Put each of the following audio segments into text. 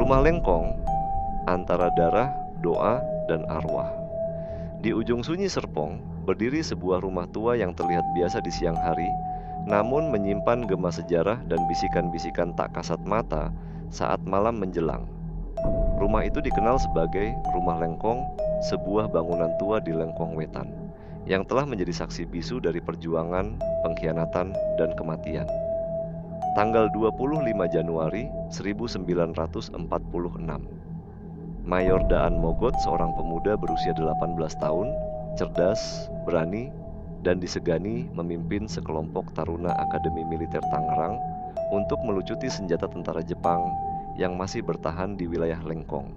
Rumah Lengkong antara darah, doa, dan arwah. Di ujung sunyi Serpong, berdiri sebuah rumah tua yang terlihat biasa di siang hari, namun menyimpan gema sejarah dan bisikan-bisikan tak kasat mata saat malam menjelang. Rumah itu dikenal sebagai Rumah Lengkong, sebuah bangunan tua di Lengkong Wetan, yang telah menjadi saksi bisu dari perjuangan, pengkhianatan, dan kematian. Tanggal 25 Januari 1946, Mayor Daan Mogot, seorang pemuda berusia 18 tahun, cerdas, berani, dan disegani memimpin sekelompok taruna Akademi Militer Tangerang untuk melucuti senjata tentara Jepang yang masih bertahan di wilayah Lengkong.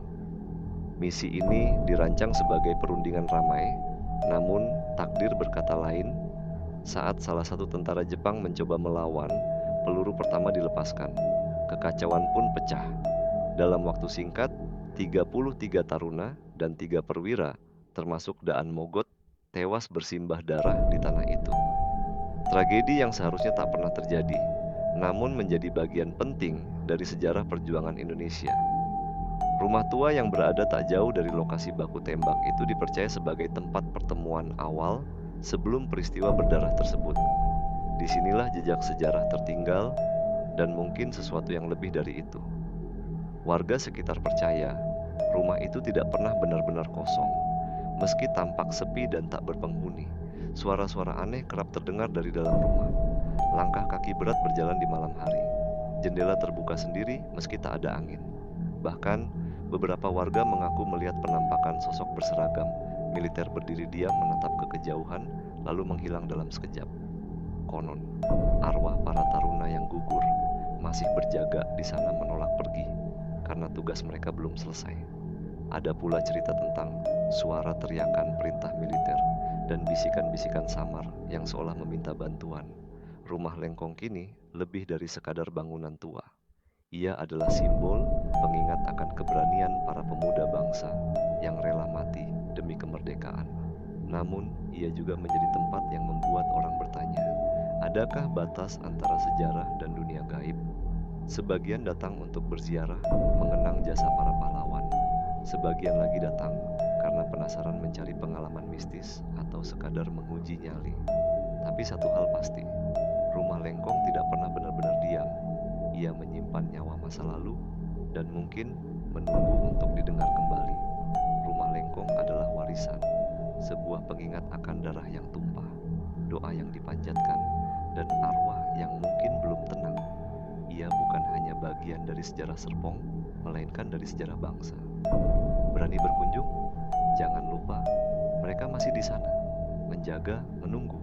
Misi ini dirancang sebagai perundingan ramai, namun takdir berkata lain. Saat salah satu tentara Jepang mencoba melawan, peluru pertama dilepaskan. Kekacauan pun pecah. Dalam waktu singkat, 33 taruna dan 3 perwira, termasuk Daan Mogot, tewas bersimbah darah di tanah itu. Tragedi yang seharusnya tak pernah terjadi, namun menjadi bagian penting dari sejarah perjuangan Indonesia. Rumah tua yang berada tak jauh dari lokasi baku tembak itu dipercaya sebagai tempat pertemuan awal sebelum peristiwa berdarah tersebut. Disinilah jejak sejarah tertinggal dan mungkin sesuatu yang lebih dari itu. Warga sekitar percaya rumah itu tidak pernah benar-benar kosong. Meski tampak sepi dan tak berpenghuni, suara-suara aneh kerap terdengar dari dalam rumah. Langkah kaki berat berjalan di malam hari. Jendela terbuka sendiri meski tak ada angin. Bahkan, beberapa warga mengaku melihat penampakan sosok berseragam militer berdiri diam menatap ke kejauhan, lalu menghilang dalam sekejap. Konon, arwah para taruna yang gugur masih berjaga di sana menolak pergi karena tugas mereka belum selesai. Ada pula cerita tentang suara teriakan perintah militer dan bisikan-bisikan samar yang seolah meminta bantuan. Rumah Lengkong kini lebih dari sekadar bangunan tua. Ia adalah simbol pengingat akan keberanian para pemuda bangsa yang rela mati demi kemerdekaan. Namun, ia juga menjadi tempat yang membuat orang bertanya, adakah batas antara sejarah dan dunia gaib? Sebagian datang untuk berziarah, mengenang jasa para pahlawan. Sebagian lagi datang karena penasaran mencari pengalaman mistis atau sekadar menguji nyali. Tapi satu hal pasti, rumah Lengkong tidak pernah benar-benar diam. Ia menyimpan nyawa masa lalu dan mungkin menunggu untuk didengar kembali. Rumah Lengkong adalah warisan, sebuah pengingat akan darah yang tumpah, doa yang dipanjatkan, dan arwah yang mungkin belum tenang. Ia bukan hanya bagian dari sejarah Serpong, melainkan dari sejarah bangsa. Berani berkunjung? Jangan lupa, mereka masih di sana, menjaga, menunggu.